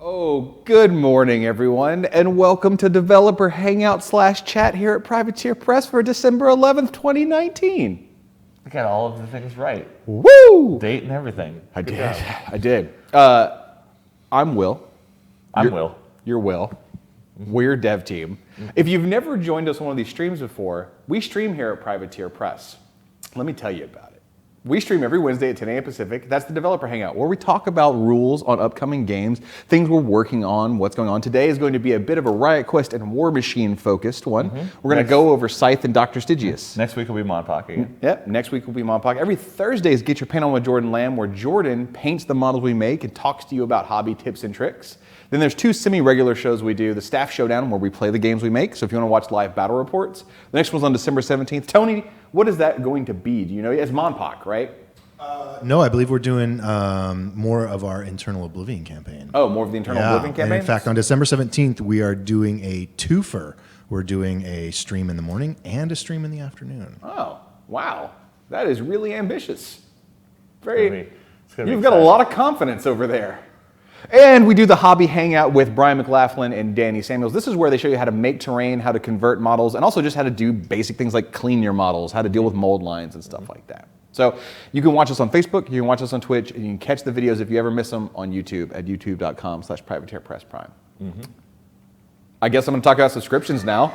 Oh, good morning, everyone, and welcome to Developer Hangout / Chat here at Privateer Press for December 11th, 2019. I got all of the things right. Woo! Date and everything. I Good did. job. I did. I'm Will. I'm Will. You're Will. We're Dev Team. If you've never joined us on one of these streams before, we stream here at Privateer Press. Let me tell you about it. We stream every Wednesday at 10 a.m. Pacific. That's the Developer Hangout, where we talk about rules on upcoming games, things we're working on, what's going on. Today is going to be a bit of a Riot Quest and War Machine focused one. We're going to go over Scythe and Dr. Stygius. Next week will be Monpoc again. Yep, next week will be Monpoc. Every Thursday is Get Your Paint On with Jordan Lamb, where Jordan paints the models we make and talks to you about hobby tips and tricks. Then there's two semi-regular shows we do, the Staff Showdown, where we play the games we make. So if you want to watch live battle reports. The next one's on December 17th. Tony, what is that going to be? Do you know? It's Monpoc, right? No, I believe we're doing more of our Internal Oblivion campaign. Oh, more of the Internal Oblivion campaign? And in fact, on December 17th, we are doing a twofer. We're doing a stream in the morning and a stream in the afternoon. Oh, wow. That is really ambitious. You've got a exciting. lot of confidence over there. And we do the Hobby Hangout with Brian McLaughlin and Danny Samuels. This is where they show you how to make terrain, how to convert models, and also just how to do basic things like clean your models, how to deal with mold lines and stuff like that. So you can watch us on Facebook, you can watch us on Twitch, and you can catch the videos if you ever miss them on YouTube at youtube.com/privateerpressprime. I guess I'm going to talk about subscriptions now.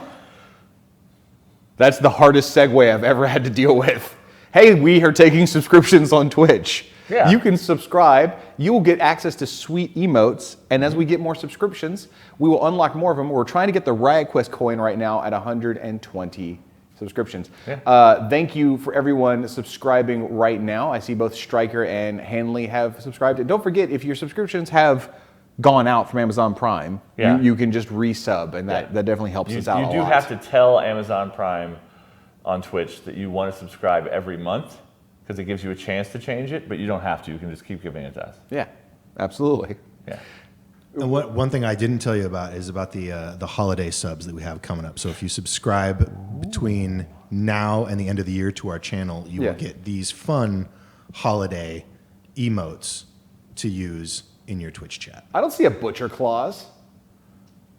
That's the hardest segue I've ever had to deal with. Hey, we are taking subscriptions on Twitch. Yeah. You can subscribe, you will get access to sweet emotes, and as we get more subscriptions, we will unlock more of them. We're trying to get the Riot Quest coin right now at 120 subscriptions. Yeah. Thank you for everyone subscribing right now. I see both Stryker and Hanley have subscribed. And don't forget, if your subscriptions have gone out from Amazon Prime, you can just resub, and that definitely helps us out a lot. You do have to tell Amazon Prime on Twitch that you want to subscribe every month, because it gives you a chance to change it, but you don't have to. You can just keep giving it to us. Yeah, absolutely. Yeah. And one thing I didn't tell you about is about the holiday subs that we have coming up. So if you subscribe between now and the end of the year to our channel, you will get these fun holiday emotes to use in your Twitch chat. I don't see a butcher clause.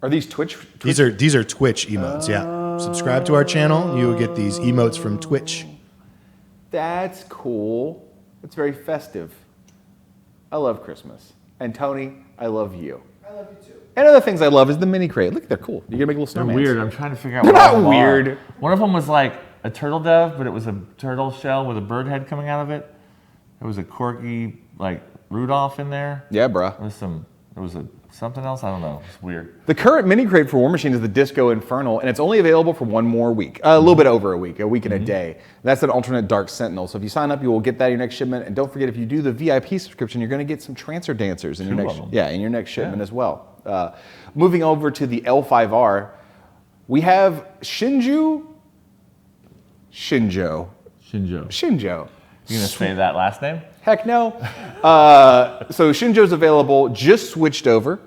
Are these Twitch? These are Twitch emotes. Yeah. Subscribe to our channel, you will get these emotes from Twitch. That's cool. It's very festive. I love Christmas. And Tony, I love you. I love you too. And other things I love is the mini crate. Look, they're cool. You can make little They're snowmans. weird. I'm trying to figure out They're what not all of them weird. are. One of them was like a turtle dove, but it was a turtle shell with a bird head coming out of it. There was a corky, like, Rudolph in there. Yeah, bruh. There was something else. I don't know. It's weird. The current mini crate for War Machine is the Disco Infernal, and it's only available for one more week. A little bit over a week and a day. That's an alternate Dark Sentinel. So if you sign up, you will get that in your next shipment. And don't forget, if you do the VIP subscription, you're going to get some Transfer Dancers in your next shipment as well. Moving over to the L5R, we have Shinjo. Shinjo. You gonna say that last name? Heck no. So Shinjo's available, just switched over,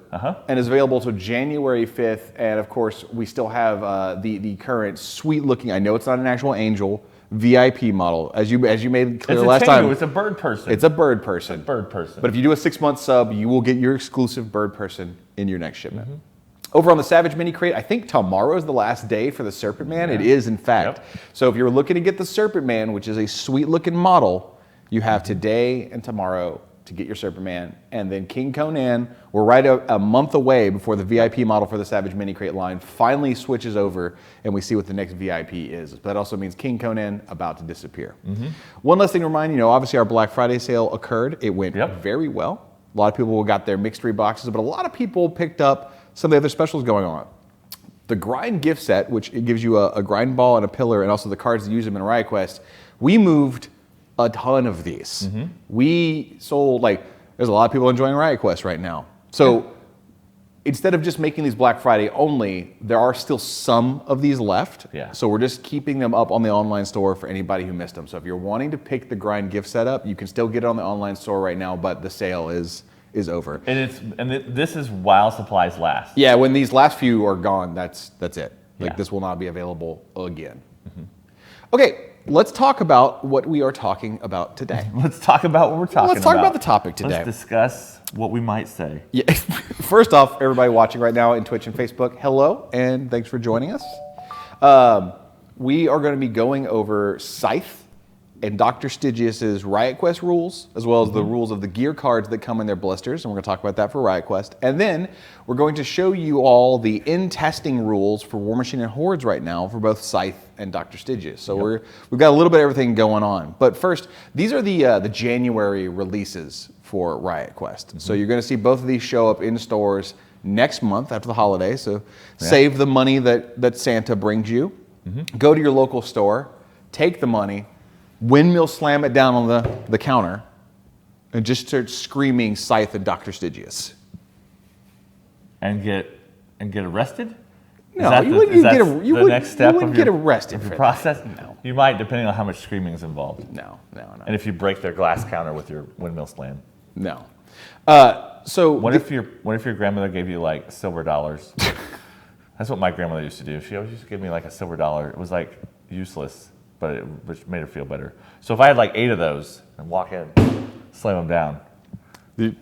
and is available till January 5th. And of course, we still have the current sweet looking, I know it's not an actual angel, VIP model. As you made clear last time. It's a bird person. It's a bird person. But if you do a 6-month sub, you will get your exclusive bird person in your next shipment. Over on the Savage Mini Crate, I think tomorrow is the last day for the Serpent Man. It is, in fact. So if you're looking to get the Serpent Man, which is a sweet looking model, you have today and tomorrow to get your Serpent Man. And then King Conan, we're right a month away before the VIP model for the Savage Mini Crate line finally switches over and we see what the next VIP is. But that also means King Conan about to disappear. One last thing to remind you, obviously our Black Friday sale occurred. It went very well. A lot of people got their mixed boxes, but a lot of people picked up some of the other specials going on. The Grind gift set, which it gives you a grind ball and a pillar and also the cards to use them in Riot Quest, we moved a ton of these. We sold, there's a lot of people enjoying Riot Quest right now. So instead of just making these Black Friday only, there are still some of these left. So we're just keeping them up on the online store for anybody who missed them. So if you're wanting to pick the Grind gift set up, you can still get it on the online store right now, but the sale is over. And this is while supplies last. Yeah, when these last few are gone, that's it. This will not be available again. Okay, let's talk about what we are talking about today. Let's talk about what we're talking about. Let's talk about the topic today. Let's discuss what we might say. Yeah. First off, everybody watching right now in Twitch and Facebook, hello, and thanks for joining us. We are going to be going over Scythe and Dr. Stygious's Riot Quest rules, as well as the rules of the gear cards that come in their blisters, and we're going to talk about that for Riot Quest. And then we're going to show you all the in-testing rules for War Machine and Hordes right now for both Scythe and Dr. Stygius. So we've got a little bit of everything going on. But first, these are the January releases for Riot Quest. So you're going to see both of these show up in stores next month after the holidays. So save the money that Santa brings you. Go to your local store, take the money, windmill slam it down on the counter, and just start screaming Scythe and Dr. Stygius. And get arrested? No, you wouldn't get arrested for for process. that. No. You might, depending on how much screaming is involved. No. And if you break their glass counter with your windmill slam. No. So What if your grandmother gave you like silver dollars? That's what my grandmother used to do. She always used to give me like a silver dollar. It was like useless, which made her feel better. So if I had like 8 of those and walk in, slam them down. You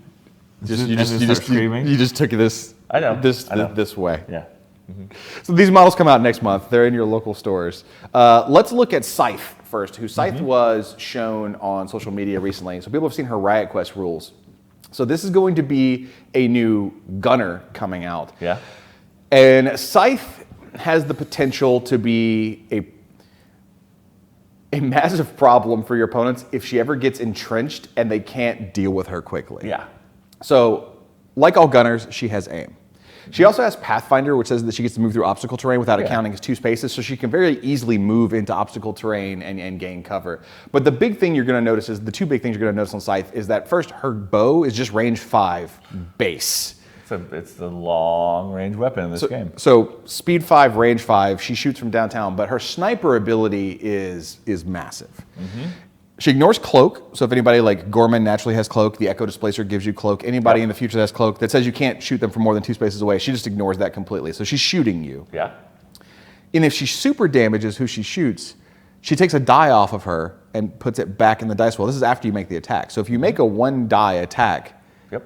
just took this. I know. This way. Yeah. So these models come out next month. They're in your local stores. Let's look at Scythe first, who Scythe was shown on social media recently. So people have seen her Riot Quest rules. So this is going to be a new gunner coming out. Yeah. And Scythe has the potential to be a massive problem for your opponents if she ever gets entrenched and they can't deal with her quickly. Yeah. So, like all gunners, she has aim. She also has Pathfinder, which says that she gets to move through obstacle terrain without accounting as 2 spaces, so she can very easily move into obstacle terrain and gain cover. But the big thing you're going to notice is, the 2 big things you're going to notice on Scythe is that first, her bow is just range 5 base. It's the long-range weapon in this game. So speed 5, range 5, she shoots from downtown, but her sniper ability is massive. She ignores cloak, so if anybody like Gorman naturally has cloak, the Echo Displacer gives you cloak. Anybody in the future that has cloak that says you can't shoot them from more than 2 spaces away, she just ignores that completely. So she's shooting you. Yeah. And if she super damages who she shoots, she takes a die off of her and puts it back in the dice well. This is after you make the attack. So if you make a 1 die attack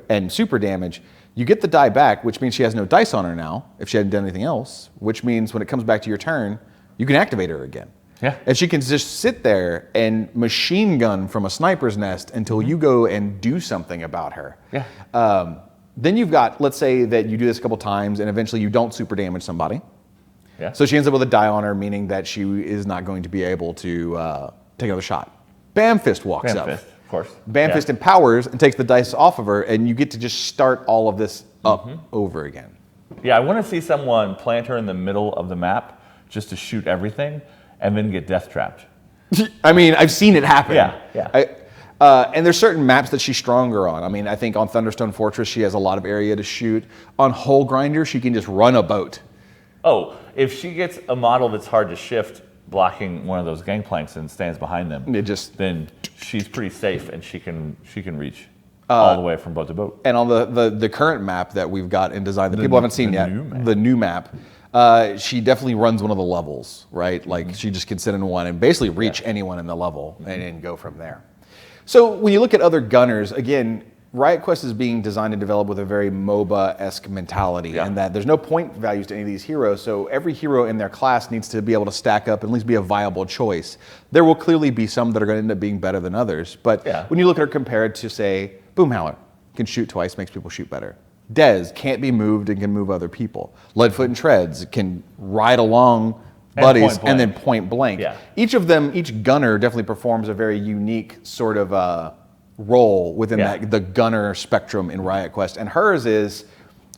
and super damage, you get the die back, which means she has no dice on her now, if she hadn't done anything else, which means when it comes back to your turn, you can activate her again. Yeah. And she can just sit there and machine gun from a sniper's nest until you go and do something about her. Yeah. Then you've got, let's say that you do this a couple times and eventually you don't super damage somebody. Yeah. So she ends up with a die on her, meaning that she is not going to be able to take another shot. Bamfist walks up. Fist, of course. Bamfist empowers and takes the dice off of her, and you get to just start all of this up over again. Yeah, I want to see someone plant her in the middle of the map just to shoot everything and then get death trapped. I mean, I've seen it happen. Yeah. And there's certain maps that she's stronger on. I mean, I think on Thunderstone Fortress, she has a lot of area to shoot. On Hull Grinder, she can just run a boat. Oh, if she gets a model that's hard to shift, blocking one of those gangplanks and stands behind them, then she's pretty safe and she can reach all the way from boat to boat. And on the current map that we've got in design that people haven't seen yet, the new map, she definitely runs one of the levels, right? Like she just can sit in one and basically reach anyone in the level and go from there. So when you look at other gunners, again, Riot Quest is being designed and developed with a very MOBA-esque mentality, and that there's no point values to any of these heroes, so every hero in their class needs to be able to stack up and at least be a viable choice. There will clearly be some that are going to end up being better than others, but when you look at her compared to, say, Boomhowler, can shoot twice, makes people shoot better. Dez can't be moved and can move other people. Leadfoot and Treads can ride along buddies and then point blank. Yeah. Each of them, each gunner definitely performs a very unique sort of role within the gunner spectrum in Riot Quest. And hers is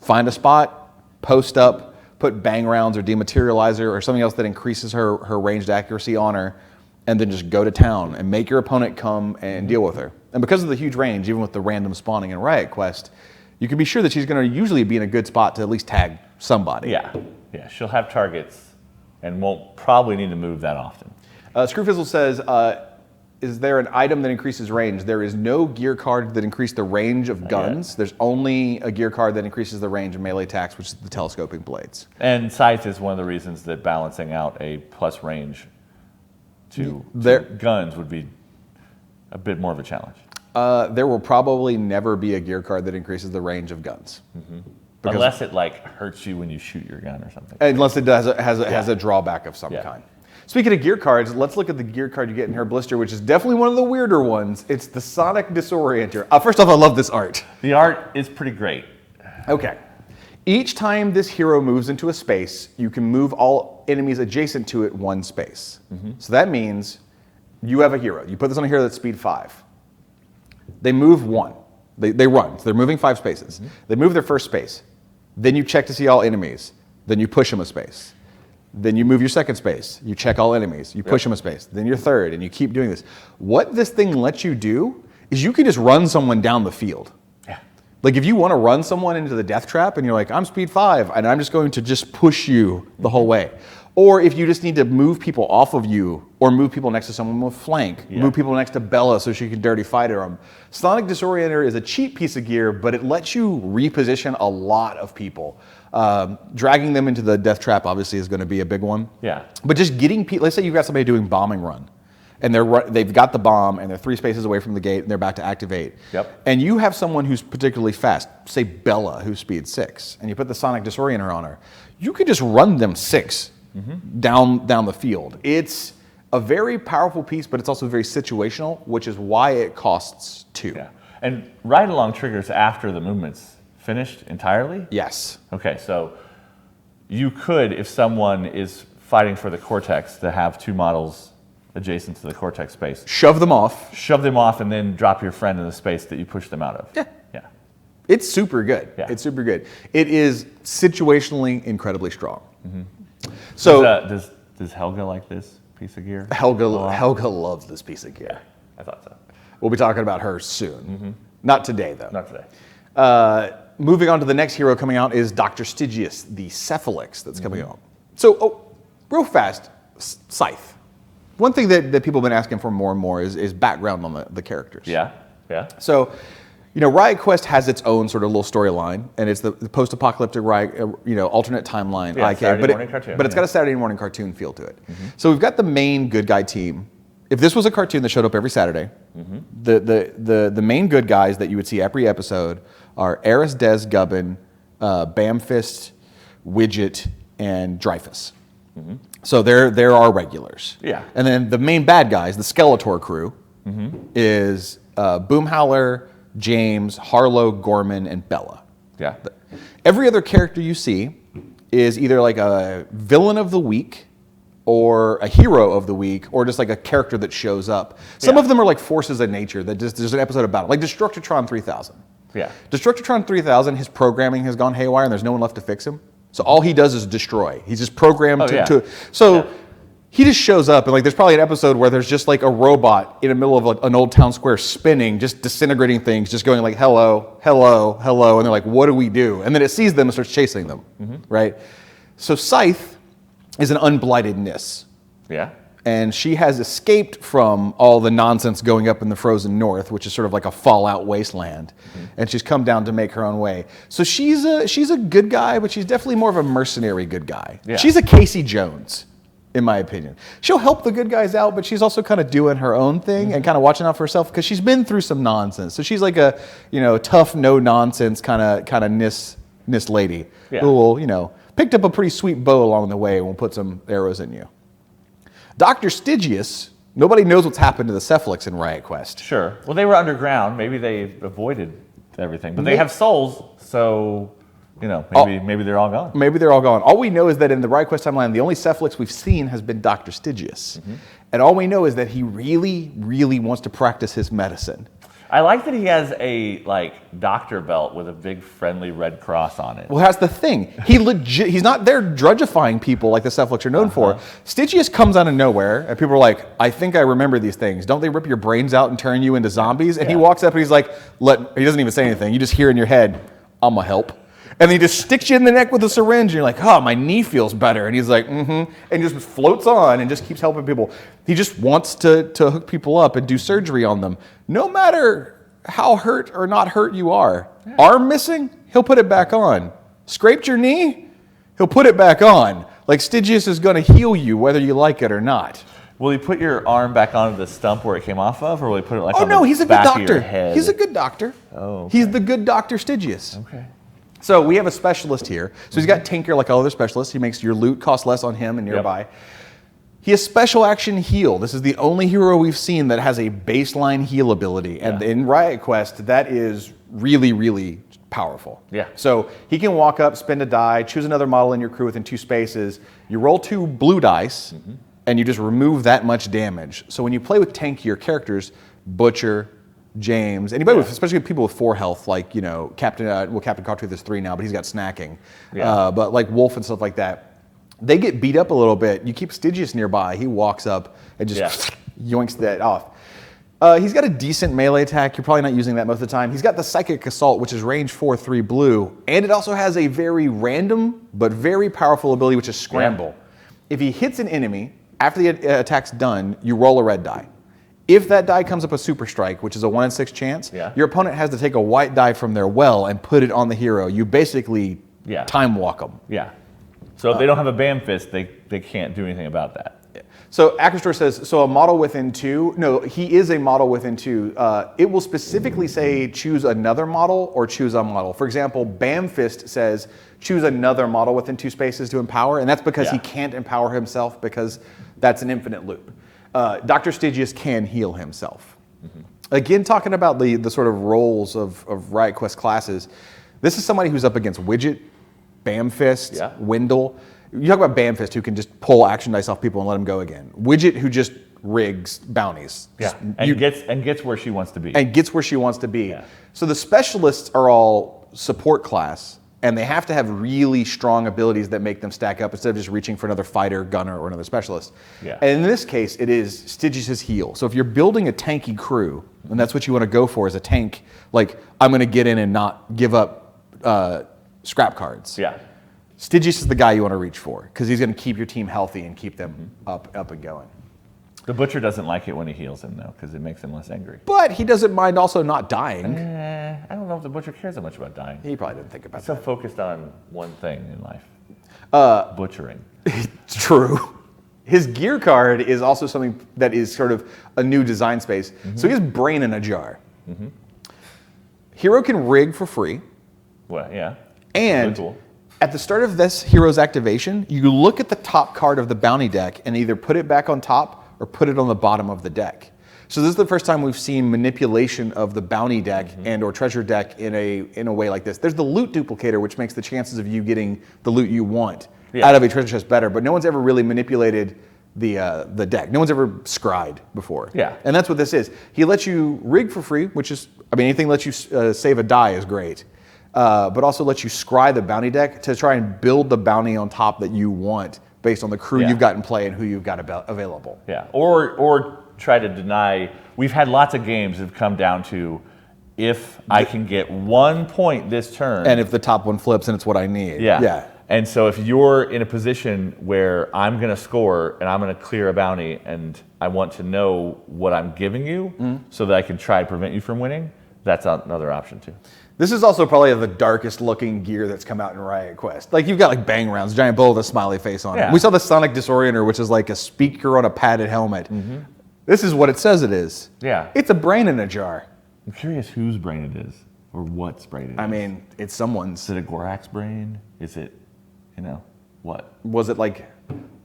find a spot, post up, put bang rounds or dematerializer or something else that increases her ranged accuracy on her, and then just go to town and make your opponent come and deal with her. And because of the huge range, even with the random spawning in Riot Quest, you can be sure that she's going to usually be in a good spot to at least tag somebody. Yeah, she'll have targets and won't probably need to move that often. Screwfizzle says, is there an item that increases range? There is no gear card that increases the range of guns. There's only a gear card that increases the range of melee attacks, which is the telescoping blades. And Scythe is one of the reasons that balancing out a plus range to There- guns would be a bit more of a challenge. There will probably never be a gear card that increases the range of guns. Because- Unless it like hurts you when you shoot your gun or something. Unless it has a drawback of some Yeah. kind. Speaking of gear cards, let's look at the gear card you get in her blister, which is definitely one of the weirder ones. It's the Sonic Disorienter. First off, I love this art. The art is pretty great. Okay. Each time this hero moves into a space, you can move all enemies adjacent to it one space. So that means you have a hero. You put this on a hero that's speed 5. They move 1. They run. So they're moving 5 spaces. They move their first space. Then you check to see all enemies. Then you push them a space. Then you move your second space. You check all enemies. You push them a space. Then your third, and you keep doing this. What this thing lets you do is you can just run someone down the field. Yeah. Like if you want to run someone into the death trap and you're like, I'm speed 5 and I'm just going to just push you the whole way. Or if you just need to move people off of you or move people next to someone with flank, move people next to Bella so she can dirty fighter them. Sonic Disorienter is a cheap piece of gear, but it lets you reposition a lot of people. Dragging them into the death trap obviously is going to be a big one. Yeah. But just getting people, let's say you've got somebody doing bombing run. And they've got the bomb, and they're 3 spaces away from the gate, and they're about to activate. Yep. And you have someone who's particularly fast, say Bella, who's speed 6, and you put the Sonic Disorienter on her. You could just run them 6 down the field. It's a very powerful piece, but it's also very situational, which is why it costs 2. Yeah. And ride-along triggers after the movement's finished entirely? Yes. Okay, so you could, if someone is fighting for the Cortex, to have 2 models adjacent to the Cortex space. Shove them off. Shove them off and then drop your friend in the space that you pushed them out of. Yeah. Yeah. It's super good. Yeah. It's super good. It is situationally incredibly strong. So Does Helga like this piece of gear? Helga loves this piece of gear. I thought so. We'll be talking about her soon. Not today, though. Not today. Moving on to the next hero coming out is Dr. Stygius, the Cephalix that's coming out. So, real fast, Scythe. One thing that people have been asking for more and more is background on the characters. Yeah. Yeah. So, Riot Quest has its own sort of little storyline, and it's the post-apocalyptic Riot, alternate timeline. Yeah, IK, Saturday morning cartoon, but it's got a Saturday morning cartoon feel to it. So we've got the main good guy team. If this was a cartoon that showed up every Saturday, the main good guys that you would see every episode are Eris, Des, Gubbin, Bamfist, Widget, and Dreyfus. So they're our regulars. Yeah. And then the main bad guys, the Skeletor crew, is Boomhowler, James, Harlow, Gorman, and Bella. Yeah. Every other character you see is either like a villain of the week or a hero of the week or just like a character that shows up. Some of them are like forces of nature that just there's an episode about it, like Destructotron 3000. Yeah. Destructotron 3000, his programming has gone haywire and there's no one left to fix him. So all he does is destroy. He's just programmed he just shows up and like there's probably an episode where there's just like a robot in the middle of like an old town square spinning, just disintegrating things, just going like hello, hello, hello, and they're like, what do we do? And then it sees them and starts chasing them, right? So Scythe is an unblightedness. Yeah. And she has escaped from all the nonsense going up in the frozen north, which is sort of like a fallout wasteland. And she's come down to make her own way. So she's a good guy, but she's definitely more of a mercenary good guy. Yeah. She's a Casey Jones, in my opinion. She'll help the good guys out, but she's also kind of doing her own thing and kind of watching out for herself because she's been through some nonsense. So she's like a tough, no nonsense kind of nis lady who will picked up a pretty sweet bow along the way and will put some arrows in you. Dr. Stygius, nobody knows what's happened to the Cephalix in Riot Quest. Sure. Well, they were underground. Maybe they avoided everything, but they have souls, so maybe they're all gone. Maybe they're all gone. All we know is that in the Riot Quest timeline, the only Cephalix we've seen has been Dr. Stygius. And all we know is that he really, really wants to practice his medicine. I like that he has a doctor belt with a big friendly red cross on it. Well, that's the thing. He's not there drudgifying people like the Cephalix are known for. Stygius comes out of nowhere, and people are like, I think I remember these things. Don't they rip your brains out and turn you into zombies? And he walks up and he's like, he doesn't even say anything. You just hear in your head, I'm going to help. And he just sticks you in the neck with a syringe, and you're like, oh, my knee feels better. And he's like, and just floats on and just keeps helping people. He just wants to hook people up and do surgery on them. No matter how hurt or not hurt you are. Arm missing, he'll put it back on. Scraped your knee, he'll put it back on. Like Stygius is going to heal you whether you like it or not. Will he put your arm back onto the stump where it came off of, or will he put it like Oh on no, the he's a good back of doctor. your head? He's a good doctor. Oh, okay. He's the good Dr. Stygius. Okay. So we have a specialist here. So he's got Tinker like all other specialists. He makes your loot cost less on him and nearby. Yep. He has special action heal. This is the only hero we've seen that has a baseline heal ability. And in Riot Quest, that is really, really powerful. Yeah. So he can walk up, spend a die, choose another model in your crew within 2 spaces. You roll 2 blue dice, and you just remove that much damage. So when you play with tankier characters, Butcher, James, anybody with, especially people with 4 health, like Captain Cartooth is 3 now, but he's got snacking. Yeah. But like Wolf and stuff like that, they get beat up a little bit. You keep Stygius nearby, he walks up and just yoinks that off. He's got a decent melee attack. You're probably not using that most of the time. He's got the Psychic Assault, which is range 4, 3 blue, and it also has a very random but very powerful ability, which is Scramble. If he hits an enemy, after the attack's done, you roll a red die. If that die comes up a Super Strike, which is a 1 in 6 chance, your opponent has to take a white die from their well and put it on the hero. You basically time walk them. Yeah. So if they don't have a Bam Fist, they can't do anything about that. So Acrostor says, so a model within 2, no, he is a model within 2. It will specifically say choose another model or choose a model. For example, Bam Fist says choose another model within 2 spaces to empower, and that's because he can't empower himself because that's an infinite loop. Dr. Stygius can heal himself. Again, talking about the sort of roles of Riot Quest classes, this is somebody who's up against Widget, Bam Fist, Wendell. You talk about Bam Fist, who can just pull action dice off people and let them go again. Widget, who just rigs bounties. And gets where she wants to be. And gets where she wants to be. So the specialists are all support class, and they have to have really strong abilities that make them stack up instead of just reaching for another fighter, gunner, or another specialist. And in this case, it is Stygius' heal. So if you're building a tanky crew, and that's what you want to go for as a tank, like I'm going to get in and not give up scrap cards. Stygius is the guy you want to reach for because he's going to keep your team healthy and keep them up and going. The Butcher doesn't like it when he heals him, though, because it makes him less angry. But he doesn't mind also not dying. I don't know if the Butcher cares that much about dying. He probably didn't think about He's that. so focused on one thing in life. Butchering. It's true. His gear card is also something that is sort of a new design space. So he has Brain in a jar. Hero can rig for free. Well, yeah. And really cool. At the start of this hero's activation, you look at the top card of the bounty deck and either put it back on top or put it on the bottom of the deck. So this is the first time we've seen manipulation of the bounty deck and or treasure deck in a way like this. There's the loot duplicator, which makes the chances of you getting the loot you want out of a treasure chest better, but no one's ever really manipulated the deck. No one's ever scried before. And that's what this is. He lets you rig for free, which is, I mean, anything that lets you save a die is great. But also lets you scry the bounty deck to try and build the bounty on top that you want based on the crew you've got in play and who you've got available. Or try to deny. We've had lots of games that have come down to if I can get 1 point this turn. And if the top one flips and it's what I need. And so if you're in a position where I'm going to score and I'm going to clear a bounty and I want to know what I'm giving you so that I can try to prevent you from winning, that's another option too. This is also probably the darkest looking gear that's come out in Riot Quest. Like you've got like bang rounds, giant bull with a smiley face on it. We saw the Sonic Disorienter, which is like a speaker on a padded helmet. This is what it says it is. It's a brain in a jar. I'm curious whose brain it is or what's brain it is. I mean, it's someone's. Is it a Gorak's brain? Is it, what? Was it like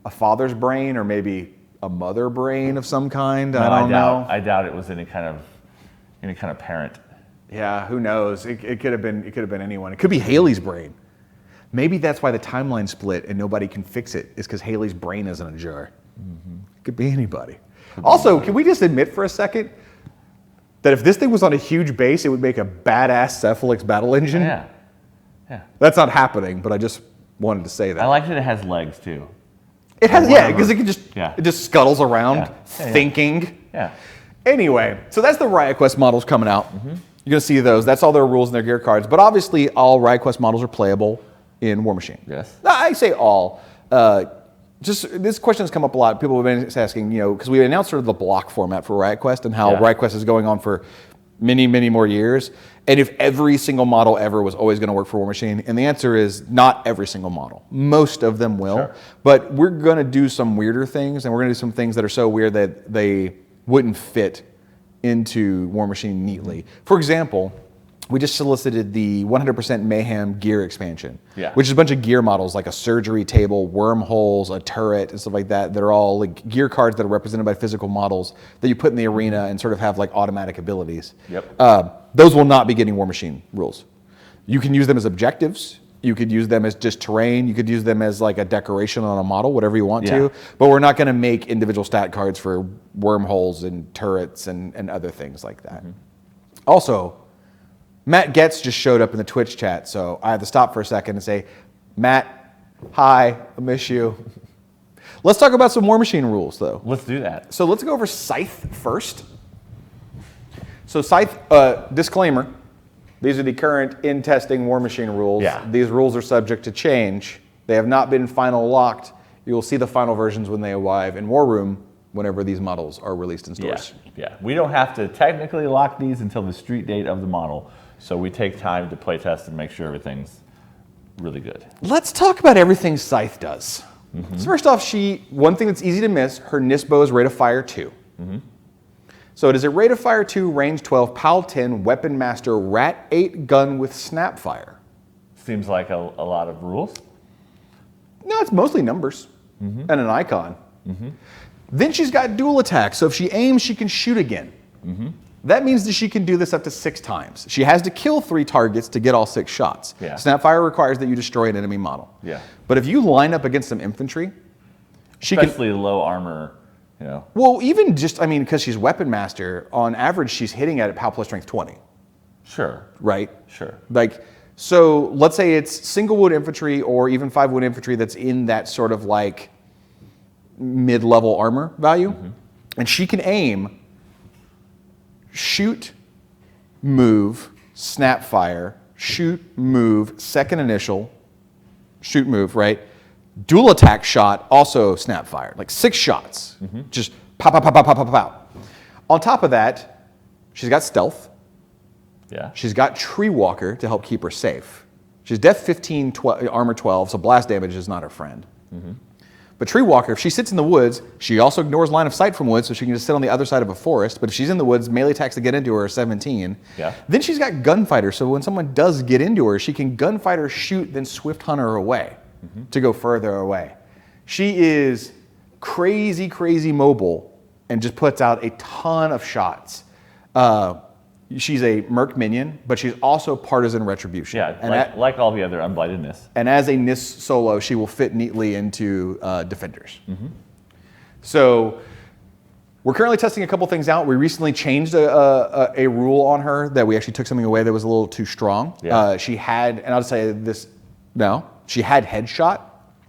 a father's brain or maybe a mother brain of some kind? No, I don't know. I doubt it was any kind of parent. Yeah, who knows? It could have been anyone. It could be Haley's brain. Maybe that's why the timeline split and nobody can fix it, is because Haley's brain is in a jar. It could be anybody. Also, can we just admit for a second that if this thing was on a huge base, it would make a badass Cephalix battle engine? Yeah. That's not happening, but I just wanted to say that. I like that it has legs too. It has, because it can just it just scuttles around thinking. Anyway, so that's the Riot Quest models coming out. You're going to see those. That's all their rules and their gear cards. But obviously, all Riot Quest models are playable in War Machine. I say all. Just this question has come up a lot. People have been asking, because we announced sort of the block format for Riot Quest and how Riot Quest is going on for many, many more years. And if every single model ever was always going to work for War Machine, and the answer is not every single model. Most of them will, Sure. but we're going to do some weirder things, and we're going to do some things that are so weird that they wouldn't fit into War Machine neatly. For example, we just solicited the 100% Mayhem gear expansion, which is a bunch of gear models like a surgery table, wormholes, a turret, and stuff like that. That are all like gear cards that are represented by physical models that you put in the arena and sort of have like automatic abilities. Those will not be getting War Machine rules. You can use them as objectives. You could use them as just terrain. You could use them as like a decoration on a model, whatever you want to. But we're not going to make individual stat cards for wormholes and turrets and other things like that. Also, Matt Getz just showed up in the Twitch chat, so I have to stop for a second and say, Matt, hi, I miss you. Let's talk about some War Machine rules, though. Let's do that. So let's go over Scythe first. So Scythe, disclaimer, these are the current in-testing War Machine rules. These rules are subject to change. They have not been final locked. You will see the final versions when they arrive in War Room whenever these models are released in stores. We don't have to technically lock these until the street date of the model. So we take time to play test and make sure everything's really good. Let's talk about everything Scythe does. So first off, one thing that's easy to miss, her Nisbo is rate of fire 2. So it is a rate of fire 2, range 12, PAL 10, weapon master, rat 8 gun with snap fire. Seems like a lot of rules. No, it's mostly numbers and an icon. Then she's got dual attack. So if she aims, she can shoot again. That means that she can do this up to 6 times. She has to kill 3 targets to get all 6 shots. Snapfire requires that you destroy an enemy model. But if you line up against some infantry, she especially low armor, you know. Well, even just, I mean, because she's weapon master, on average, she's hitting at PAL plus strength 20. Sure. Right? Sure. Like, so let's say it's single wood infantry or even 5 wood infantry that's in that sort of like mid-level armor value, and she can aim, shoot, move, snap fire, shoot, move, second initial, shoot, move, right? Dual attack shot, also snap fire, like 6 shots, just pop, pop, pop, pop, pop, pop, pop. On top of that, she's got stealth. She's got Tree Walker to help keep her safe. She's def 15, armor 12, so blast damage is not her friend. But Tree Walker, if she sits in the woods, she also ignores line of sight from woods, so she can just sit on the other side of a forest. But if she's in the woods, melee attacks to get into her are 17. Then she's got Gunfighter, so when someone does get into her, she can Gunfighter, shoot, then Swift Hunter her away to go further away. She is crazy, crazy mobile and just puts out a ton of shots. She's a Merc minion, but she's also Partisan Retribution. And like all the other Unblightedness. And as a Nis solo, she will fit neatly into Defenders. So we're currently testing a couple things out. We recently changed a rule on her that we actually took something away that was a little too strong. She had, and I'll just say this now, she had headshot,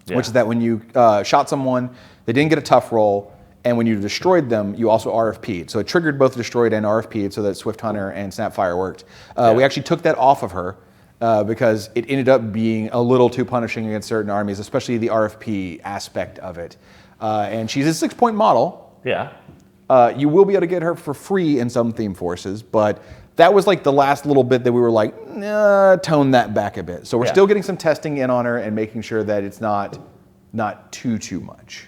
which is that when you shot someone, they didn't get a tough roll, and when you destroyed them, you also RFP'd. So it triggered both destroyed and RFP'd so that Swift Hunter and Snapfire worked. We actually took that off of her because it ended up being a little too punishing against certain armies, especially the RFP aspect of it. And she's a 6-point model. You will be able to get her for free in some theme forces, but that was like the last little bit that we were like, nah, tone that back a bit. So we're still getting some testing in on her and making sure that it's not too much.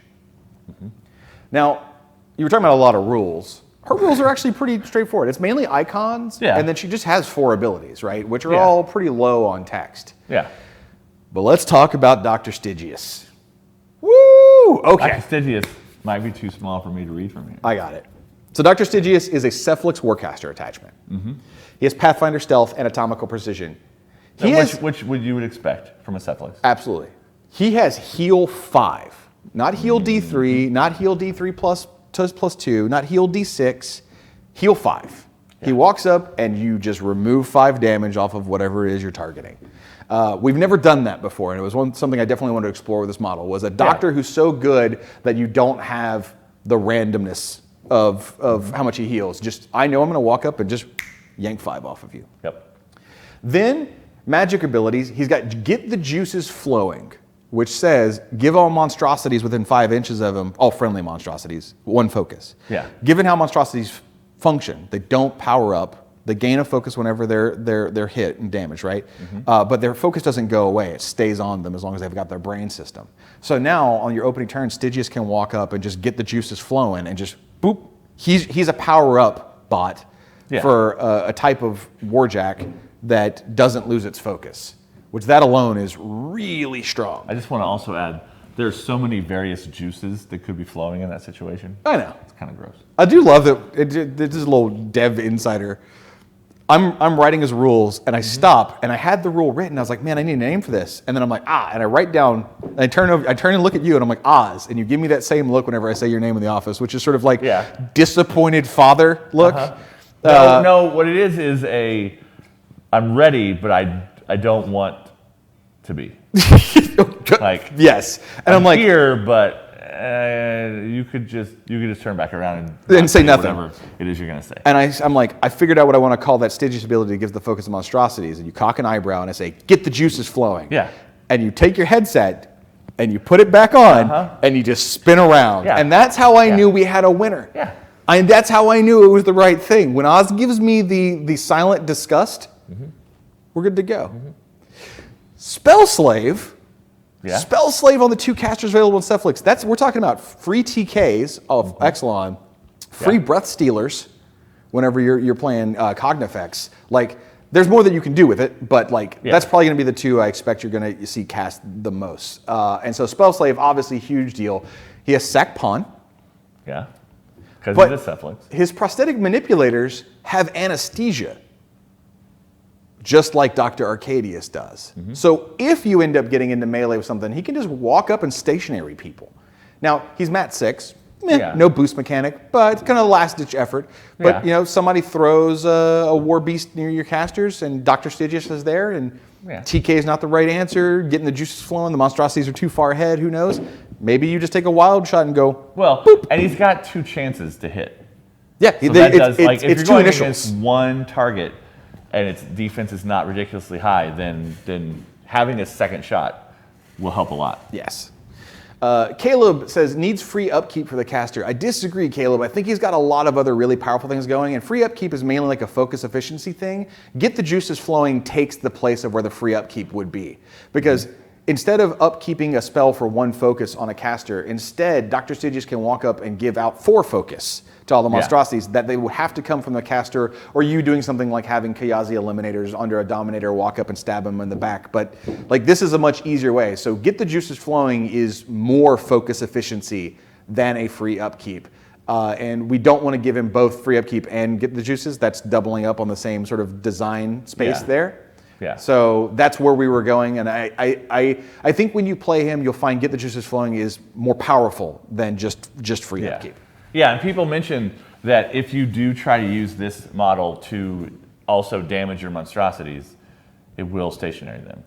Now, you were talking about a lot of rules. Her rules are actually pretty straightforward. It's mainly icons, and then she just has 4 abilities, right? Which are all pretty low on text. But let's talk about Dr. Stygius. Woo! Okay. Dr. Stygius might be too small for me to read from here. I got it. So Dr. Stygius is a Cephalix Warcaster attachment. He has Pathfinder Stealth and Atomical Precision. Which would you would expect from a Cephalix? Absolutely. He has Heal 5. Not Heal D3, not Heal D3 plus 2, not Heal D6, Heal 5. He walks up and you just remove 5 damage off of whatever it is you're targeting. We've never done that before, and it was something I definitely wanted to explore with this model, was a doctor who's so good that you don't have the randomness of how much he heals. Just, I know I'm going to walk up and just yank 5 off of you. Then, magic abilities, he's got Get the Juices Flowing, which says, give all monstrosities within 5 inches of him, all friendly monstrosities, 1 focus. Given how monstrosities function, they don't power up They gain a focus whenever they're hit and damaged, right? But their focus doesn't go away. It stays on them as long as they've got their brain system. So now on your opening turn, Stygius can walk up and just get the juices flowing and just boop. He's a power-up bot for a type of warjack that doesn't lose its focus, which that alone is really strong. I just want to also add, there's so many various juices that could be flowing in that situation. I know. It's kind of gross. I do love that. This is a little dev insider. I'm writing his rules, and I stop, and I had the rule written. I was like, man, I need a name for this. And then I'm like, and I write down, and I turn and look at you, and I'm like, Oz. And you give me that same look whenever I say your name in the office, which is sort of like disappointed father look. No, what it is I'm ready, but I don't want to be. Like, yes. And I'm like, here, but you could just turn back around and say nothing. Whatever it is you're going to say. And I'm like, I figured out what I want to call that Stygius ability that gives the focus of monstrosities. And you cock an eyebrow and I say, get the juices flowing. Yeah. And you take your headset and you put it back on and you just spin around. Yeah. And that's how I knew we had a winner. Yeah. And that's how I knew it was the right thing. When Oz gives me the silent disgust, we're good to go. Spell Slave. Yeah. Spell Slave on the 2 casters available in Cephalix. We're talking about free TKs of Exelon, free Breath Stealers whenever you're playing Cognifex. Like, there's more that you can do with it, but that's probably going to be the 2 I expect you're going to see cast the most. And so Spell Slave, obviously huge deal. He has Sack Pawn. Yeah. Because But he's a Cephalix. his prosthetic manipulators have anesthesia, just like Dr. Arcadius does. So if you end up getting into melee with something, he can just walk up and stationary people. Now, he's Mat 6, no boost mechanic, but it's kind of a last-ditch effort. But, somebody throws a War Beast near your casters, and Dr. Stygius is there, and TK is not the right answer, getting the juices flowing, the monstrosities are too far ahead, who knows? Maybe you just take a wild shot and go, well, boop. And he's got 2 chances to hit. Yeah, So that does, if you're 2 going initials. against one target and its defense is not ridiculously high, then having a second shot will help a lot. Yes. Caleb says, needs free upkeep for the caster. I disagree, Caleb. I think he's got a lot of other really powerful things going, and free upkeep is mainly like a focus efficiency thing. Get the juices flowing takes the place of where the free upkeep would be. Because instead of upkeeping a spell for 1 focus on a caster, instead, Dr. Stygius can walk up and give out 4 focus to all the monstrosities that they would have to come from the caster, or you doing something like having Kayazi Eliminators under a Dominator walk up and stab him in the back. But this is a much easier way. So get the juices flowing is more focus efficiency than a free upkeep. And we don't want to give him both free upkeep and get the juices. That's doubling up on the same sort of design space there. Yeah. So that's where we were going, and I think when you play him, you'll find Get the Juices Flowing is more powerful than just free upkeep. Yeah, and people mentioned that if you do try to use this model to also damage your monstrosities, it will stationary them.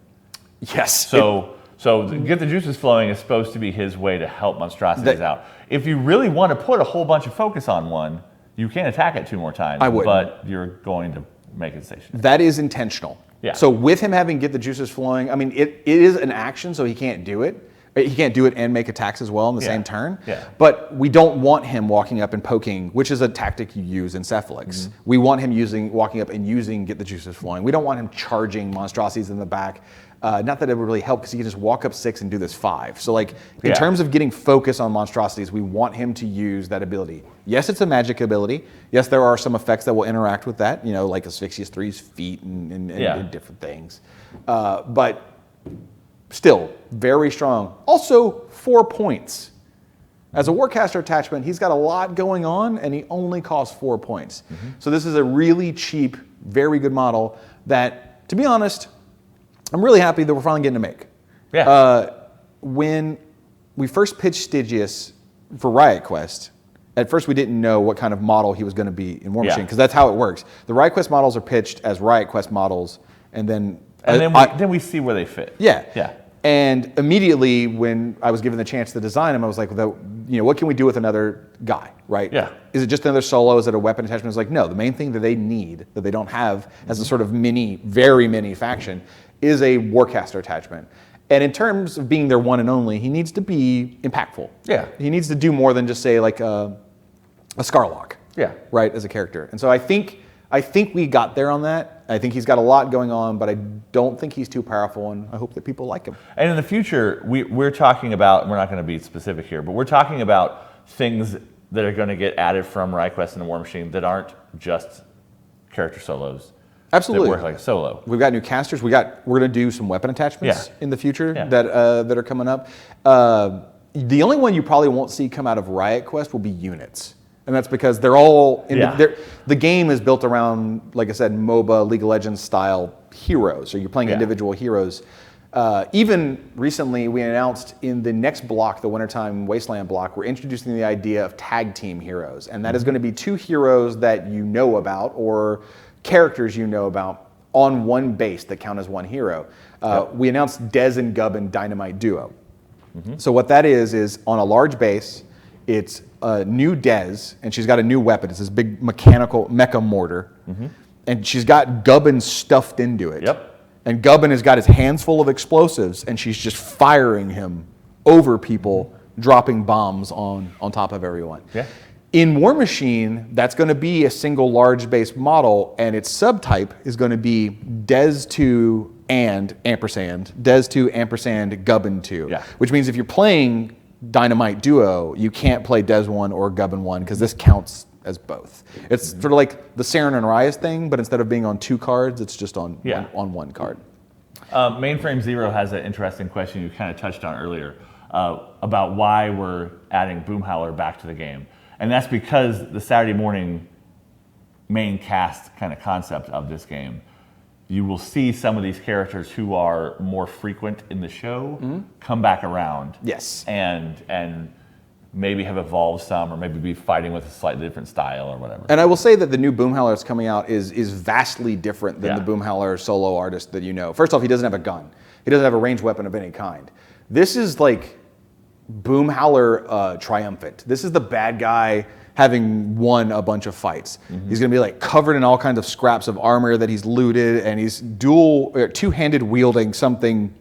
Yes. So Get the Juices Flowing is supposed to be his way to help monstrosities out. If you really want to put a whole bunch of focus on one, you can attack it 2 more times, but you're going to make it stationary. That is intentional. Yeah. So with him having Get the Juices Flowing, I mean, it is an action, so he can't do it. He can't do it and make attacks as well in the same turn. Yeah. But we don't want him walking up and poking, which is a tactic you use in Cephalix. We want him walking up and using Get the Juices Flowing. We don't want him charging monstrosities in the back. Not that it would really help, because he can just walk up 6 and do this 5. So in terms of getting focus on monstrosities, we want him to use that ability. Yes, it's a magic ability. Yes, there are some effects that will interact with that, like Asphyxious 3's feet and different things. But still, very strong. Also, 4 points. As a Warcaster attachment, he's got a lot going on, and he only costs 4 points. So this is a really cheap, very good model that, to be honest, I'm really happy that we're finally getting to make. Yeah. When we first pitched Stygius for Riot Quest, at first we didn't know what kind of model he was going to be in War Machine, because that's how it works. The Riot Quest models are pitched as Riot Quest models, and then then we see where they fit. Yeah. And immediately when I was given the chance to design him, I was like, what can we do with another guy, right? Yeah. Is it just another solo? Is it a weapon attachment? It's like, no, the main thing that they need, that they don't have as a sort of very mini faction, is a Warcaster attachment. And in terms of being their one and only, he needs to be impactful. Yeah. He needs to do more than just say like a Scarlock. Yeah. Right, as a character. And so I think I think we got there on that. I think he's got a lot going on, but I don't think he's too powerful, and I hope that people like him. And in the future, we're talking about, we're not going to be specific here, but we're talking about things that are going to get added from Riot Quest and the War Machine that aren't just character solos. Absolutely. That work like a solo. We've got new casters. We're going to do some weapon attachments in the future that are coming up. The only one you probably won't see come out of Riot Quest will be units. And that's because they're all, the game is built around, like I said, MOBA, League of Legends style heroes. So you're playing individual heroes. Even recently, we announced in the next block, the Wintertime Wasteland block, we're introducing the idea of tag team heroes. And that is going to be 2 heroes that you know about or characters you know about on one base that count as one hero. We announced Dez and Gubbin Dynamite Duo. So what that is on a large base, it's a new Dez, and she's got a new weapon. It's this big mechanical mecha mortar. And she's got Gubbin stuffed into it. And Gubbin has got his hands full of explosives, and she's just firing him over people, dropping bombs on top of everyone. In War Machine, that's going to be a single large base model, and its subtype is going to be Dez 2 and ampersand, Dez 2 ampersand Gubbin 2. Which means if you're playing Dynamite Duo, you can't play Dez 1 or Gubbin 1 because this counts as both. It's sort of like the Saren and Ryas thing, but instead of being on 2 cards, it's just on one card. Mainframe Zero has an interesting question you kind of touched on earlier about why we're adding Boomhowler back to the game. And that's because the Saturday morning main cast kind of concept of this game, you will see some of these characters who are more frequent in the show come back around. And maybe have evolved some, or maybe be fighting with a slightly different style or whatever. And I will say that the new Boomhowler that's coming out is vastly different than the Boomhowler solo artist that you know. First off, he doesn't have a gun. He doesn't have a ranged weapon of any kind. This is like Boomhowler triumphant. This is the bad guy having won a bunch of fights. He's going to be like covered in all kinds of scraps of armor that he's looted, and he's two-handed wielding something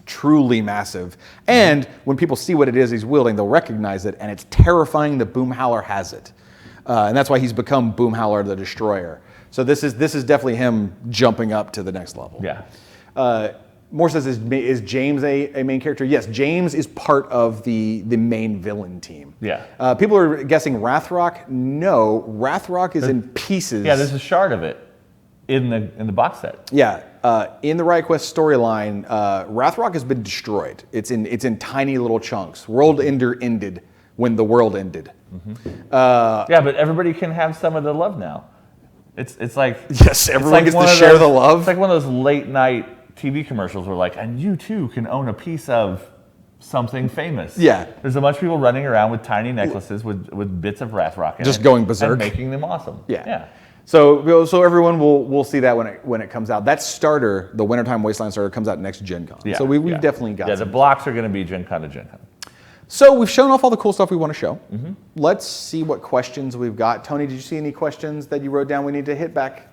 truly massive. And when people see what it is he's wielding, they'll recognize it, and it's terrifying that Boomhowler has it. And that's why he's become Boomhowler the Destroyer. So this is definitely him jumping up to the next level. Moore says, is James a main character? Yes, James is part of the main villain team. People are guessing Wrathrock. No, Wrathrock is in pieces. There's a shard of it in the box set. In the Riot Quest storyline, Wrathrock has been destroyed. It's in tiny little chunks. World Ender ended when the world ended. But everybody can have some of the love now. It's like everyone gets to share the love. It's like one of those late night TV commercials where like, and you too can own a piece of something famous. There's a bunch of people running around with tiny necklaces with bits of Wrathrock in it, just going berserk, and making them awesome. So everyone will see that when it comes out. That starter, the Wintertime Wasteland starter, comes out next Gen Con. So we've definitely got the blocks are going to be Gen Con to Gen Con. So we've shown off all the cool stuff we want to show. Let's see what questions we've got. Tony, did you see any questions that you wrote down we need to hit back?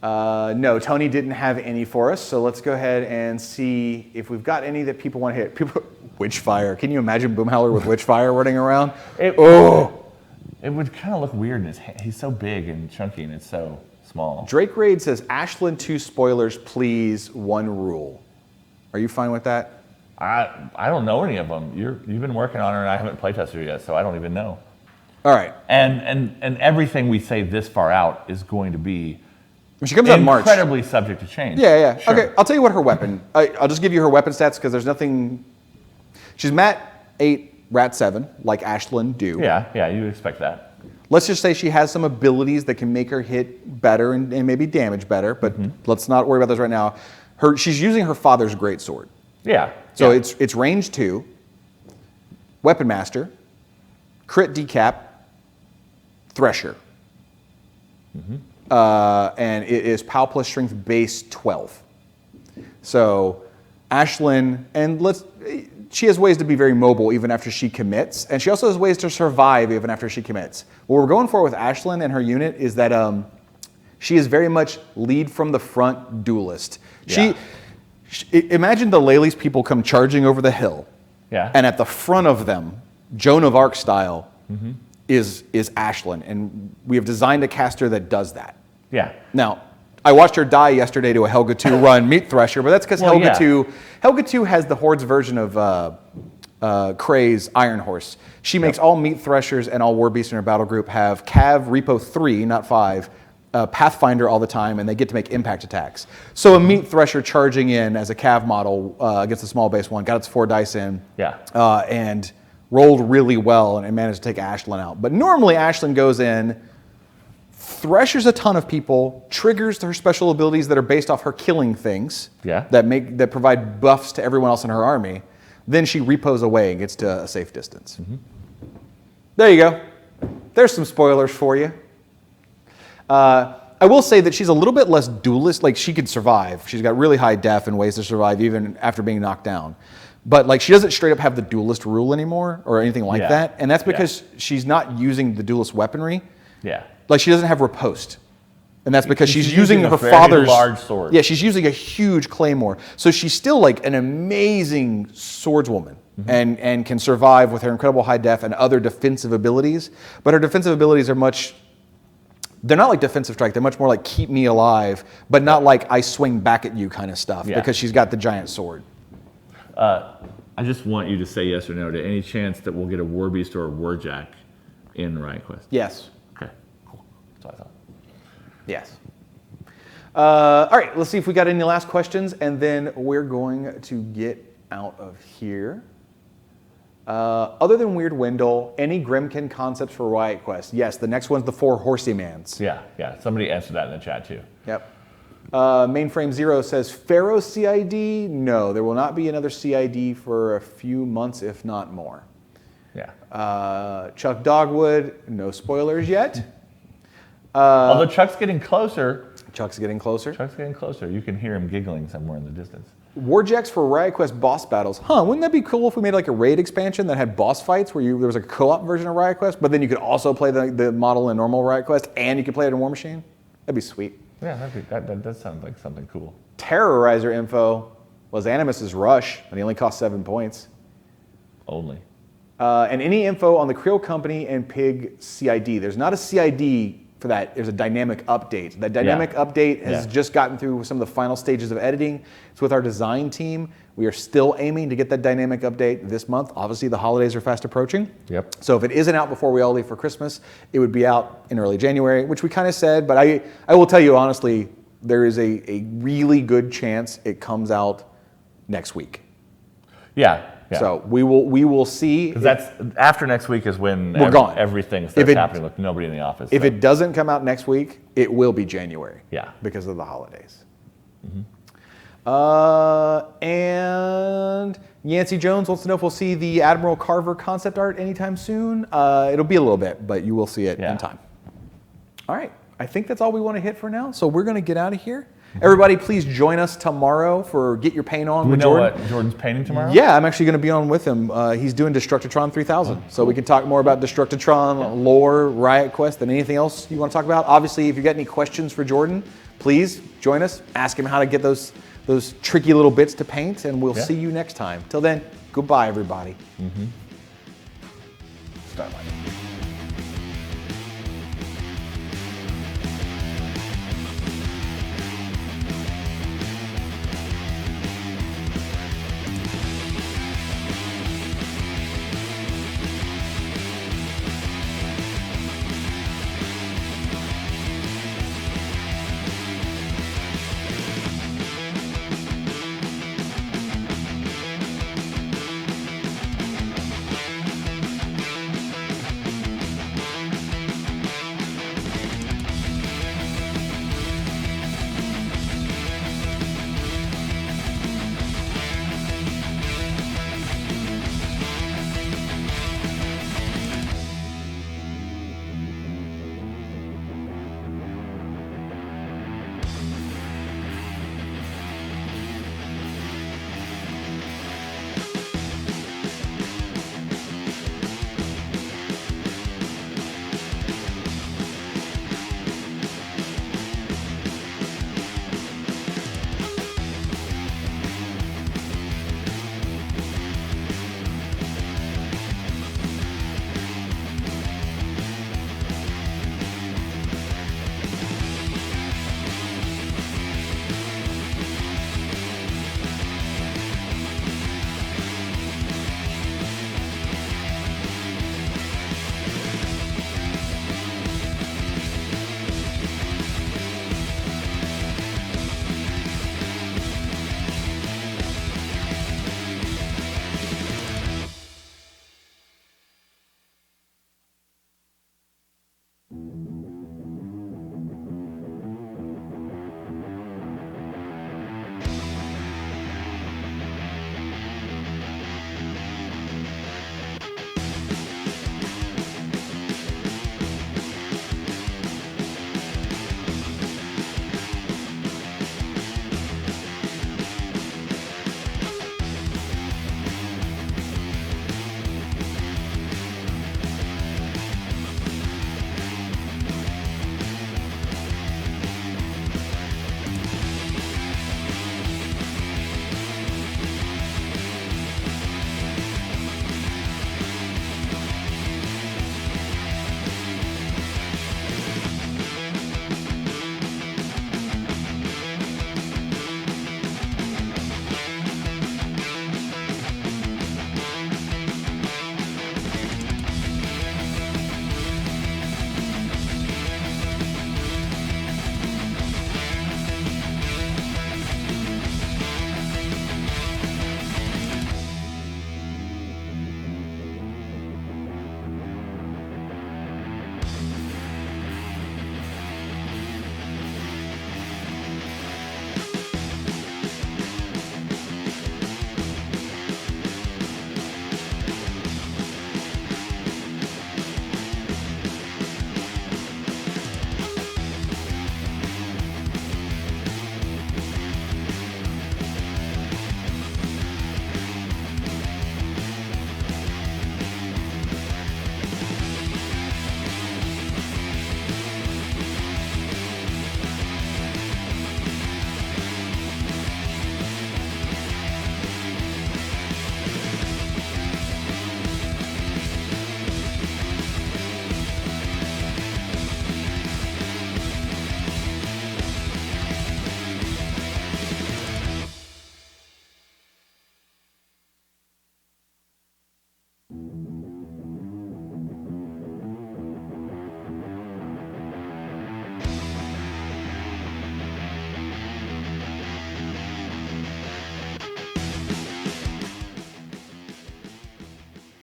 No, Tony didn't have any for us, so let's go ahead and see if we've got any that people want to hit. Witchfire. Can you imagine Boomhowler with Witchfire running around? It would kind of look weird in his hand. He's so big and chunky, and it's so small. Drake Raid says, Ashland 2 spoilers, please, 1 rule. Are you fine with that? I don't know any of them. You've been working on her, and I haven't playtested her yet, so I don't even know. All right. And everything we say this far out is going to be she comes out in March. Incredibly subject to change. Sure. Okay, I'll tell you what her weapon. I'll just give you her weapon stats because there's nothing. She's Mat 8, Rat 7, like Ashland do. Yeah, you would expect that. Let's just say she has some abilities that can make her hit better and maybe damage better, but let's not worry about those right now. She's using her father's greatsword. So it's range 2, Weapon Master, Crit Decap, Thresher. And it is POW plus Strength base 12. So Ashland, she has ways to be very mobile even after she commits, and she also has ways to survive even after she commits. What we're going for with Ashland and her unit is that she is very much lead from the front duelist. Imagine the Lely's people come charging over the hill, and at the front of them, Joan of Arc style, is Ashlyn, and we have designed a caster that does that. Yeah. Now, I watched her die yesterday to a Helga 2 run Meat Thresher, but that's because Helga 2 has the Horde's version of Kray's Iron Horse. She makes all Meat Threshers and all War Beasts in her battle group have Cav Repo 3, not 5, Pathfinder all the time, and they get to make impact attacks. So a Meat Thresher charging in as a Cav model against a small base one, got its 4 dice in, and rolled really well and managed to take Ashlyn out. But normally Ashlyn goes in, threshers a ton of people, triggers her special abilities that are based off her killing things that provide buffs to everyone else in her army. Then she repos away and gets to a safe distance. There you go. There's some spoilers for you. I will say that she's a little bit less duelist. Like, she could survive. She's got really high def and ways to survive even after being knocked down. But like, she doesn't straight up have the duelist rule anymore or anything like that. And that's because she's not using the duelist weaponry. Like, she doesn't have riposte. And that's because she's using her father's large sword. Yeah, she's using a huge claymore. So she's still like an amazing swordswoman and can survive with her incredible high def and other defensive abilities. But her defensive abilities are they're not like defensive strike. They're much more like keep me alive, but not like I swing back at you kind of stuff because she's got the giant sword. I just want you to say yes or no to any chance that we'll get a War Beast or a Warjack in Riot Quest. Yes. Okay, cool. That's what I thought. Yes. All right, let's see if we got any last questions, and then we're going to get out of here. Other than Weird Wendell, any Grimkin concepts for Riot Quest? Yes, the next one's the 4 Horsey Mans. Yeah. Somebody answered that in the chat too. Yep. Mainframe Zero says, Pharaoh CID? No, there will not be another CID for a few months, if not more. Yeah. Chuck Dogwood, no spoilers yet. Although Chuck's getting closer. Chuck's getting closer. You can hear him giggling somewhere in the distance. Warjacks for Riot Quest boss battles. Wouldn't that be cool if we made like a raid expansion that had boss fights where there was a co-op version of Riot Quest, but then you could also play the model in normal Riot Quest and you could play it in War Machine? That'd be sweet. Yeah, that does sound like something cool. Terrorizer info was Animus's Rush, and he only cost 7 points. Only. And any info on the Creel Company and Pig CID. There's not a CID for that. There's a dynamic update. That dynamic update has just gotten through some of the final stages of editing. It's with our design team. We are still aiming to get that dynamic update this month. Obviously, the holidays are fast approaching. Yep. So if it isn't out before we all leave for Christmas, it would be out in early January, which we kind of said. But I will tell you honestly, there is a really good chance it comes out next week. Yeah. So we will see. That's after next week is when we're gone. Everything starts happening with nobody in the office. If it doesn't come out next week, it will be January. Yeah. Because of the holidays. And Yancey Jones wants to know if we'll see the Admiral Carver concept art anytime soon. It'll be a little bit, but you will see it in time. All right. I think that's all we want to hit for now. So we're going to get out of here. Everybody, please join us tomorrow for Get Your Paint On with Jordan. What Jordan's painting tomorrow? Yeah, I'm actually going to be on with him. He's doing Destructitron 3000. So we can talk more about Destructitron, lore, Riot Quest, and anything else you want to talk about. Obviously, if you've got any questions for Jordan, please join us. Ask him how to get those tricky little bits to paint, and we'll see you next time. Till then, goodbye, everybody. Starlight.